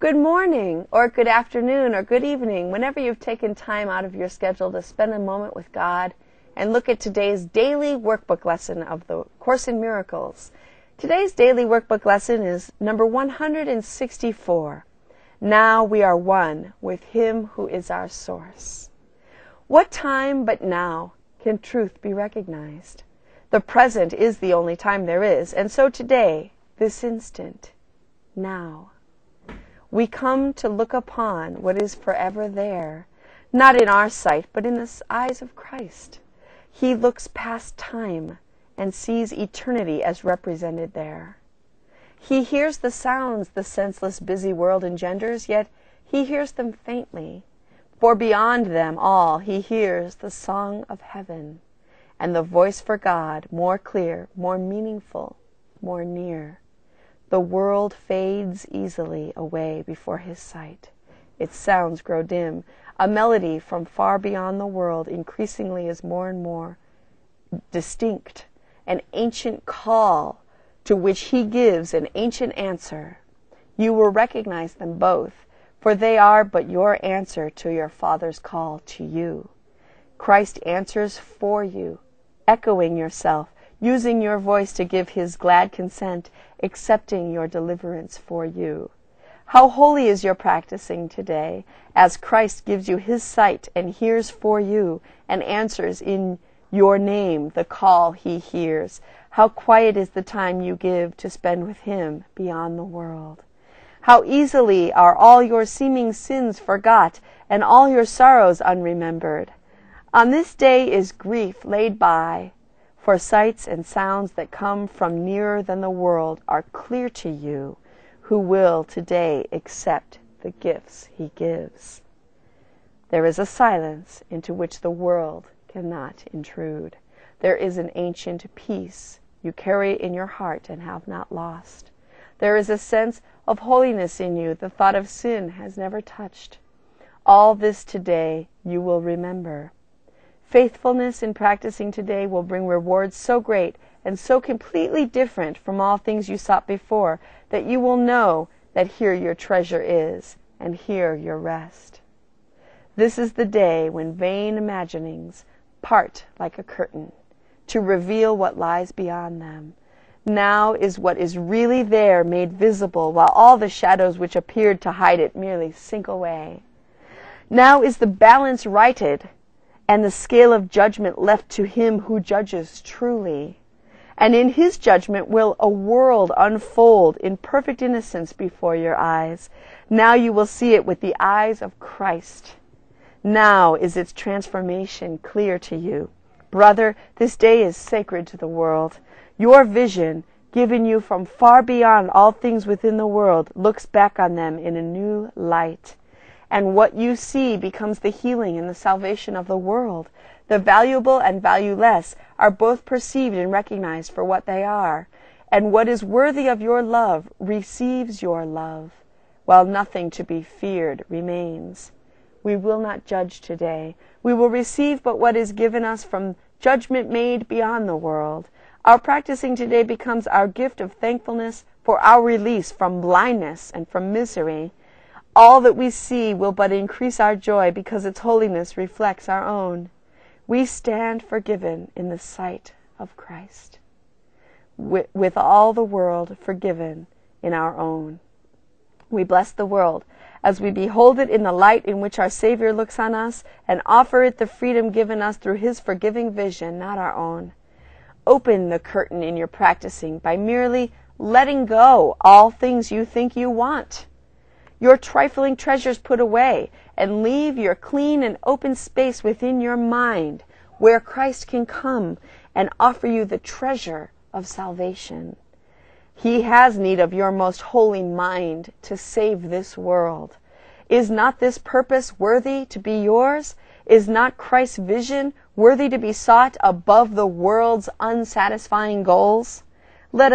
Good morning, or good afternoon, or good evening, whenever you've taken time out of your schedule to spend a moment with God and look at today's daily workbook lesson of the Course in Miracles. Today's daily workbook lesson is number 164. Now we are one with Him who is our source. What time but now can truth be recognized? The present is the only time there is, and so today, this instant, now. We come to look upon what is forever there, not in our sight, but in the eyes of Christ. He looks past time and sees eternity as represented there. He hears the sounds the senseless, busy world engenders, yet he hears them faintly. For beyond them all he hears the song of heaven, and the voice for God more clear, more meaningful, more near. The world fades easily away before his sight. Its sounds grow dim. A melody from far beyond the world increasingly is more and more distinct. An ancient call to which he gives an ancient answer. You will recognize them both, for they are but your answer to your Father's call to you. Christ answers for you, echoing yourself, using your voice to give his glad consent, accepting your deliverance for you. How holy is your practicing today, as Christ gives you his sight and hears for you and answers in your name the call he hears. How quiet is the time you give to spend with him beyond the world. How easily are all your seeming sins forgot and all your sorrows unremembered. On this day is grief laid by, for sights and sounds that come from nearer than the world are clear to you, who will today accept the gifts he gives. There is a silence into which the world cannot intrude. There is an ancient peace you carry in your heart and have not lost. There is a sense of holiness in you the thought of sin has never touched. All this today you will remember. Faithfulness in practicing today will bring rewards so great and so completely different from all things you sought before that you will know that here your treasure is and here your rest. This is the day when vain imaginings part like a curtain to reveal what lies beyond them. Now is what is really there made visible, while all the shadows which appeared to hide it merely sink away. Now is the balance righted, and the scale of judgment left to him who judges truly. And in his judgment will a world unfold in perfect innocence before your eyes. Now you will see it with the eyes of Christ. Now is its transformation clear to you. Brother, this day is sacred to the world. Your vision, given you from far beyond all things within the world, looks back on them in a new light. And what you see becomes the healing and the salvation of the world. The valuable and valueless are both perceived and recognized for what they are. And what is worthy of your love receives your love, while nothing to be feared remains. We will not judge today. We will receive but what is given us from judgment made beyond the world. Our practicing today becomes our gift of thankfulness for our release from blindness and from misery. All that we see will but increase our joy because its holiness reflects our own. We stand forgiven in the sight of Christ, with all the world forgiven in our own. We bless the world as we behold it in the light in which our Savior looks on us and offer it the freedom given us through his forgiving vision, not our own. Open the curtain in your practicing by merely letting go all things you think you want. Your trifling treasures put away, and leave your clean and open space within your mind where Christ can come and offer you the treasure of salvation. He has need of your most holy mind to save this world. Is not this purpose worthy to be yours? Is not Christ's vision worthy to be sought above the world's unsatisfying goals? Let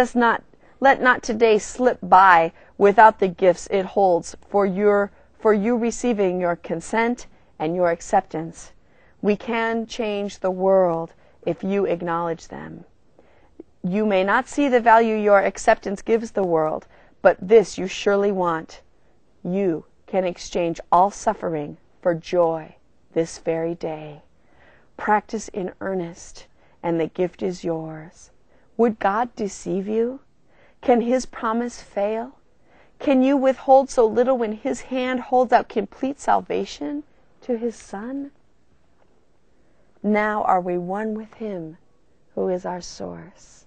not today slip by without the gifts it holds for you receiving your consent and your acceptance. We can change the world if you acknowledge them. You may not see the value your acceptance gives the world, but this you surely want. You can exchange all suffering for joy this very day. Practice in earnest, and the gift is yours. Would God deceive you? Can His promise fail? Can you withhold so little when His hand holds out complete salvation to His Son? Now are we one with Him who is our source.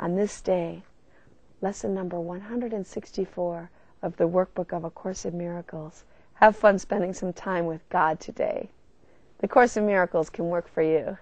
On this day, lesson number 164 of the workbook of A Course in Miracles. Have fun spending some time with God today. The Course in Miracles can work for you.